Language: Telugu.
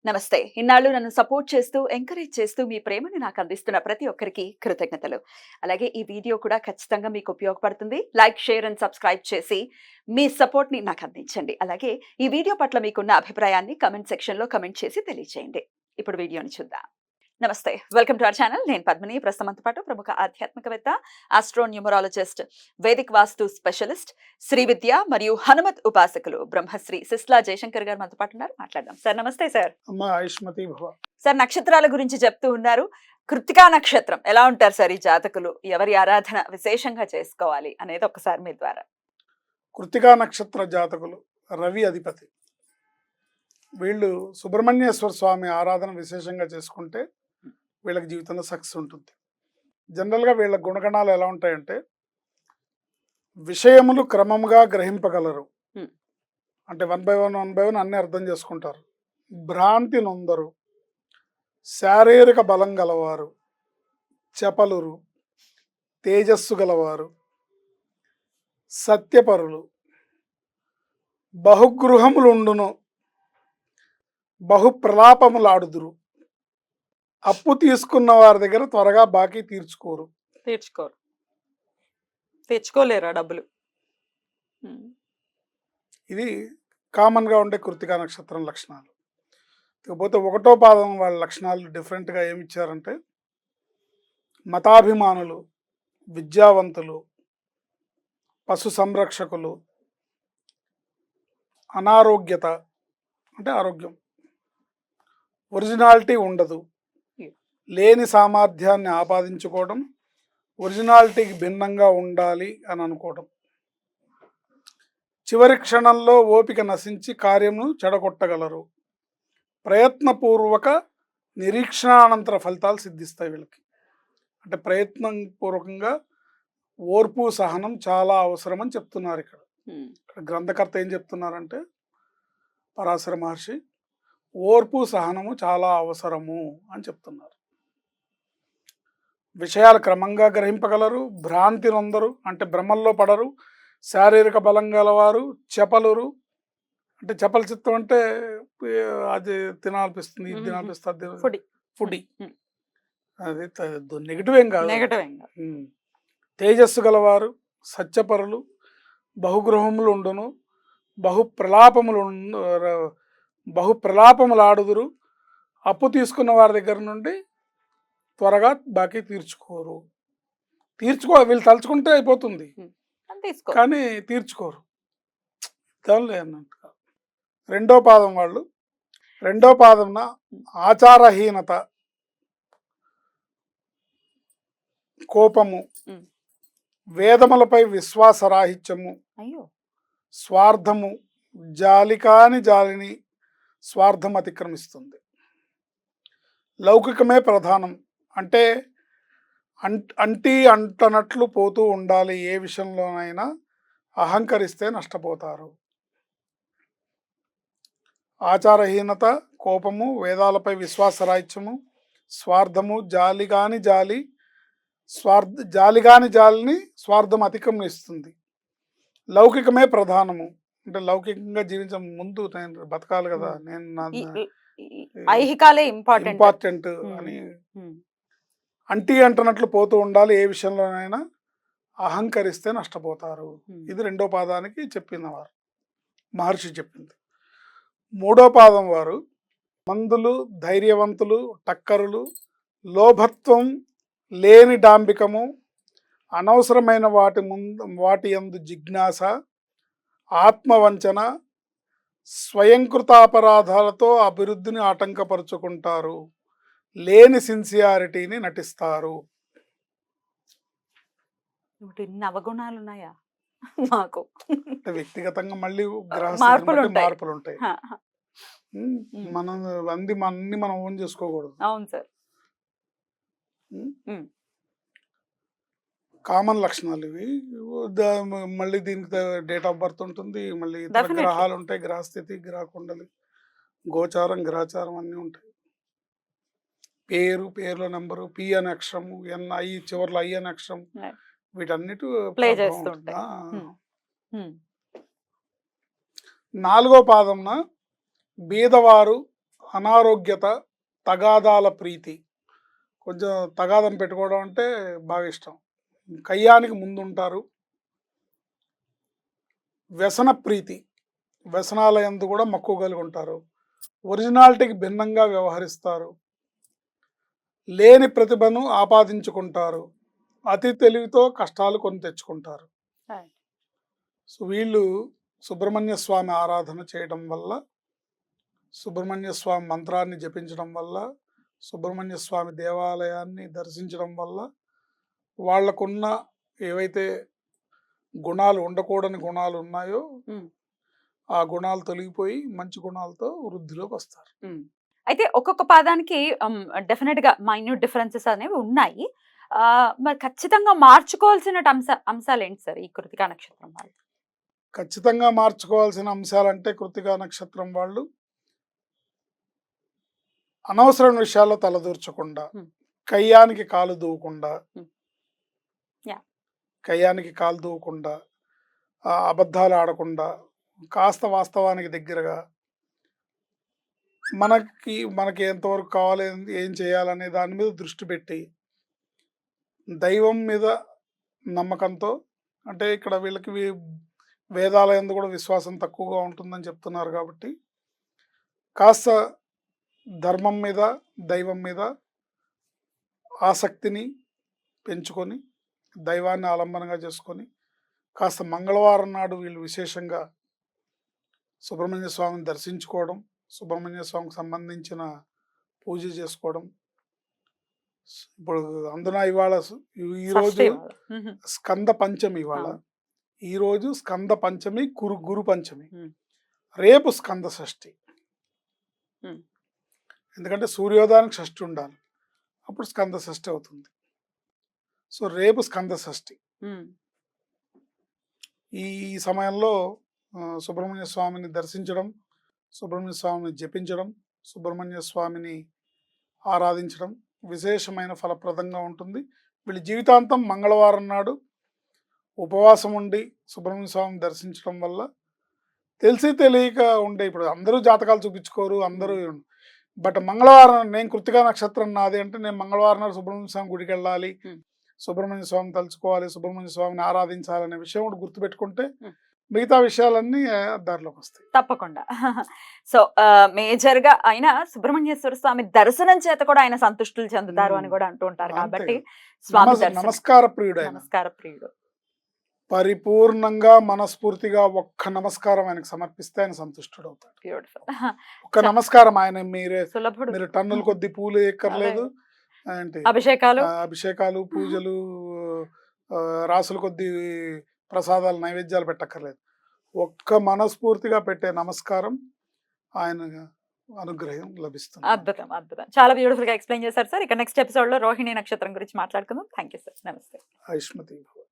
నమస్తే. ఇన్నాళ్ళు నన్ను సపోర్ట్ చేస్తూ, ఎంకరేజ్ చేస్తూ మీ ప్రేమని నాకు అందిస్తున్న ప్రతి ఒక్కరికి కృతజ్ఞతలు. అలాగే ఈ వీడియో కూడా ఖచ్చితంగా మీకు ఉపయోగపడుతుంది. లైక్, షేర్ అండ్ సబ్స్క్రైబ్ చేసి మీ సపోర్ట్‌ని నాకు అందించండి. అలాగే ఈ వీడియో పట్ల మీకున్న అభిప్రాయాన్ని కామెంట్ సెక్షన్‌లో కామెంట్ చేసి తెలియజేయండి. ఇప్పుడు వీడియోని చూద్దాం. నమస్తే. Welcome to our channel. నేను పద్మిని. ప్రస్తుతం మనతో పాటు ప్రముఖ ఆధ్యాత్మికవేత్త, ఆస్ట్రోన్యూమరాలజిస్ట్, వేదిక్ వాస్తు స్పెషలిస్ట్, శ్రీ విద్య మరియు హనుమత్ ఉపాసకులు బ్రహ్మశ్రీ సిస్లా జయశంకర్ గారు మనతో పాటు ఉన్నారు. మాట్లాడదాం. సార్ నమస్తే సార్. అమ్మ ఆయుష్మతి భవ. సార్ నక్షత్రాల గురించి చెప్తూ ఉన్నారు. కృత్తికా నక్షత్రం ఎలా ఉంటారు సార్ ఈ జాతకులు? ఎవరి ఆరాధన విశేషంగా చేసుకోవాలి అనేది ఒకసారి మీ ద్వారా. కృత్తికా నక్షత్ర జాతకులు రవి అధిపతి. వీళ్ళు సుబ్రహ్మణ్యేశ్వర స్వామి ఆరాధన విశేషంగా చేసుకుంటే వీళ్ళకి జీవితంలో సక్సెస్ ఉంటుంది. జనరల్గా వీళ్ళ గుణగణాలు ఎలా ఉంటాయంటే, విషయములు క్రమంగా గ్రహింపగలరు. అంటే 1 by 1 అన్ని అర్థం చేసుకుంటారు. భ్రాంతి నొందరు, శారీరక బలం గలవారు, చపలురు, తేజస్సు గలవారు, సత్యపరులు, బహుగృహములుండును, బహుప్రలాపములాడుదురు, అప్పు తీసుకున్న వారి దగ్గర త్వరగా బాకీ తెచ్చుకోలేరా డబ్బులు? ఇది కామన్గా ఉండే కృత్తికా నక్షత్రం లక్షణాలు. ఇకపోతే 1వ పాదం వాళ్ళ లక్షణాలు డిఫరెంట్గా ఏమి ఇచ్చారంటే, మతాభిమానులు, విద్యావంతులు, పశు సంరక్షకులు, అనారోగ్యత అంటే ఆరోగ్యం, ఒరిజినాలిటీ ఉండదు, లేని సామర్థ్యాన్ని ఆపాదించుకోవడం, ఒరిజినాలిటీకి భిన్నంగా ఉండాలి అని అనుకోవడం, చివరి క్షణంలో ఓపిక నశించి కార్యమును చెడగొట్టగలరు, ప్రయత్నపూర్వక నిరీక్షణానంతర ఫలితాలు సిద్ధిస్తాయి వీళ్ళకి. అంటే ప్రయత్నం పూర్వకంగా ఓర్పు సహనం చాలా అవసరం అని చెప్తున్నారు. ఇక్కడ గ్రంథకర్త ఏం చెప్తున్నారంటే, పరాశర మహర్షి ఓర్పు సహనము చాలా అవసరము అని చెప్తున్నారు. విషయాలు క్రమంగా గ్రహింపగలరు, భ్రాంతి నొందరు అంటే భ్రమల్లో పడరు, శారీరక బలం గలవారు, చపలురు అంటే చపల చిత్తం అంటే అది తినాలనిపిస్తుంది, ఇది తినాలనిపిస్తుంది, ఫుడ్ అది నెగిటివ్ ఏం కాదు. తేజస్సు గలవారు, సత్యపరులు, బహుగృహములు ఉండును, బహుప్రలాపములాడుదురు, అప్పు తీసుకున్న వారి దగ్గర నుండి త్వరగా బాకీ తీర్చుకోరు. వీళ్ళు తలుచుకుంటే అయిపోతుంది, కానీ తీర్చుకోరు. దానిలో అన్నట్టుగా 2వ పాదం వాళ్ళు, 2వ పాదంన ఆచారహీనత, కోపము, వేదములపై విశ్వాసరాహిత్యము, స్వార్థము, జాలికాని జాలిని స్వార్థం అతిక్రమిస్తుంది. లౌకికమే ప్రధానం అంటే అంటనట్లు పోతూ ఉండాలి. ఏ విషయంలోనైనా అహంకరిస్తే నష్టపోతారు. ఆచారహీనత, కోపము, వేదాలపై విశ్వాసరాహిత్యము, స్వార్థము, జాలిగాని జాలిని స్వార్థం అతిక్రమిస్తుంది. లౌకికమే ప్రధానము అంటే లౌకికంగా జీవించే ముందు నేను బతకాలి కదా, నేను ఇంపార్టెంట్ అని అంటనట్లు పోతూ ఉండాలి. ఏ విషయంలోనైనా అహంకరిస్తే నష్టపోతారు. ఇది 2వ పాదానికి చెప్పినవారు మహర్షి చెప్పింది. 3వ పాదం వారు మందులు, ధైర్యవంతులు, టక్కరులు, లోభత్వం లేని డాంబికము, అనవసరమైన వాటి యందు జిజ్ఞాస, ఆత్మవంచన, స్వయంకృతాపరాధాలతో అభివృద్ధిని ఆటంకపరుచుకుంటారు, లేని సిన్సియారిటీని నటిస్తారు. అవగుణాలు ఉన్నాయా మాకు? వ్యక్తిగతంగా మళ్ళీ మార్పులు ఉంటాయి. మనం అన్ని మనం ఓన్ చేసుకోకూడదు. అవును సార్. కామన్ లక్షణాలు ఇవి. మళ్ళీ దీనికి డేట్ ఆఫ్ బర్త్ ఉంటుంది, మళ్ళీ ఇతర గ్రహాలు ఉంటాయి, గ్రహస్థితి, గ్రహకుండలి, గోచారం, గ్రహచారం అన్నీ ఉంటాయి. పేరులో నెంబరు, పి అనే అక్షరము, ఐ చివరిలో ఐ అనే అక్షరం, వీటన్నిటి ప్లే చేస్తుంటాయి. 4వ పాదంన బీదవారు, అనారోగ్యత, తగాదాల ప్రీతి. కొంచెం తగాదం పెట్టుకోవడం అంటే బాగా ఇష్టం. కయ్యానికి ముందుంటారు. వ్యసన ప్రీతి, వ్యసనాల యందు కూడా మక్కువ కలిగి ఉంటారు. ఒరిజినాలిటీకి భిన్నంగా వ్యవహరిస్తారు. లేని ప్రతిభను ఆపాదించుకుంటారు. అతి తెలివితో కష్టాలు కొని తెచ్చుకుంటారు. Right. సో వీళ్ళు సుబ్రహ్మణ్య స్వామి ఆరాధన చేయడం వల్ల, సుబ్రహ్మణ్య స్వామి మంత్రాన్ని జపించడం వల్ల, సుబ్రహ్మణ్య స్వామి దేవాలయాన్ని దర్శించడం వల్ల వాళ్ళకున్న ఏవైతే గుణాలు, ఉండకూడని గుణాలు ఉన్నాయో Mm. ఆ గుణాలు తొలగిపోయి మంచి గుణాలతో వృద్ధిలోకి వస్తారు. అయితే ఒక్కొక్క పాదానికి డెఫినెట్ గా మైన్యూట్ డిఫరెన్సెస్ అనేవి ఉన్నాయి. మరి ఖచ్చితంగా మార్చుకోవాల్సిన అంశాలు ఏంటి సార్ ఈ కృతికా నక్షత్రం వాళ్ళు? ఖచ్చితంగా మార్చుకోవాల్సిన అంశాలంటే కృత్తికా నక్షత్రం వాళ్ళు అనవసరమైన విషయాల్లో తలదూర్చకుండా, Hmm. కయ్యానికి కాలు దూవకుండా, Yeah. కయ్యానికి కాలు దూవకుండా, అబద్ధాలు ఆడకుండా, కాస్త వాస్తవానికి దగ్గరగా, మనకి ఎంతవరకు కావాలి, ఏం చేయాలనే దాని మీద దృష్టి పెట్టి, దైవం మీద నమ్మకంతో, అంటే ఇక్కడ వీళ్ళకి వేదాల యందు కూడా విశ్వాసం తక్కువగా ఉంటుందని చెప్తున్నారు కాబట్టి కాస్త ధర్మం మీద, దైవం మీద ఆసక్తిని పెంచుకొని, దైవాన్ని ఆలంబనగా చేసుకొని, కాస్త మంగళవారం నాడు వీళ్ళు విశేషంగా సుబ్రహ్మణ్య స్వామిని దర్శించుకోవడం, సుబ్రహ్మణ్య స్వామికి సంబంధించిన పూజ చేసుకోవడం. ఇప్పుడు అందున ఇవాళ ఈరోజు షష్ఠి వాళ్ళు. స్కంద పంచమి, ఇవాళ ఈరోజు స్కంద పంచమి, గురు పంచమి, Hmm. రేపు స్కంద షష్ఠి. Hmm. ఎందుకంటే సూర్యోదయానికి షష్ఠి ఉండాలి, అప్పుడు స్కంద షష్ఠి అవుతుంది. సో రేపు స్కంద షష్ఠి. Mm. ఈ సమయంలో సుబ్రహ్మణ్య స్వామిని దర్శించడం, సుబ్రహ్మణ్య స్వామిని జపించడం, సుబ్రహ్మణ్య స్వామిని ఆరాధించడం విశేషమైన ఫలప్రదంగా ఉంటుంది. వీళ్ళ జీవితాంతం మంగళవారం నాడు ఉపవాసం ఉండి సుబ్రహ్మణ్య స్వామిని దర్శించడం వల్ల తెలిసి తెలియక ఉండే, ఇప్పుడు అందరూ జాతకాలు చూపించుకోరు, అందరూ, బట్ మంగళవారం నేను కృత్తికా నక్షత్రం నాది అంటే నేను మంగళవారం నాడు సుబ్రహ్మణ్య స్వామి గుడికి వెళ్ళాలి, సుబ్రహ్మణ్య స్వామిని తలుచుకోవాలి, సుబ్రహ్మణ్య స్వామిని ఆరాధించాలనే విషయం కూడా గుర్తుపెట్టుకుంటే మిగతా విషయాలన్నీ దారిలోకి వస్తాయి తప్పకుండా. సో మేజర్ గా ఆయన సుబ్రహ్మణ్యేశ్వర స్వామి దర్శనం చేత కూడా ఆయన సంతుష్టులు చెందుతారు అని కూడా అంటూ ఉంటారు. కాబట్టి స్వామి దర్శనం, నమస్కార ప్రియుడు ఆయన, నమస్కార ప్రియుడు. పరిపూర్ణంగా మనస్ఫూర్తిగా ఒక్క నమస్కారం ఆయనకు సమర్పిస్తే ఆయన సంతుష్టుడు అవుతాడు. బ్యూటిఫుల్. ఒక్క నమస్కారం, ఆయన సులభుడు. మీరు టన్నుల కొద్ది పూలు ఎక్కర్లేదు, ఏంటి అభిషేకాలు, పూజలు, రాసుల కొద్ది ప్రసాదాలు, నైవేద్యాలు పెట్టక్కర్లేదు. ఒక్క మనస్ఫూర్తిగా పెట్టే నమస్కారం ఆయన అనుగ్రహం లభిస్తుంది. అద్భుతం, అద్భుతం. చాలా బ్యూటిఫుల్ గా ఎక్స్ప్లెయిన్ చేశారు సార్. ఇక నెక్స్ట్ ఎపిసోడ్ లో రోహిణి నక్షత్రం గురించి మాట్లాడుకుందాం. Thank you sir. నమస్తే. ఐష్మతి.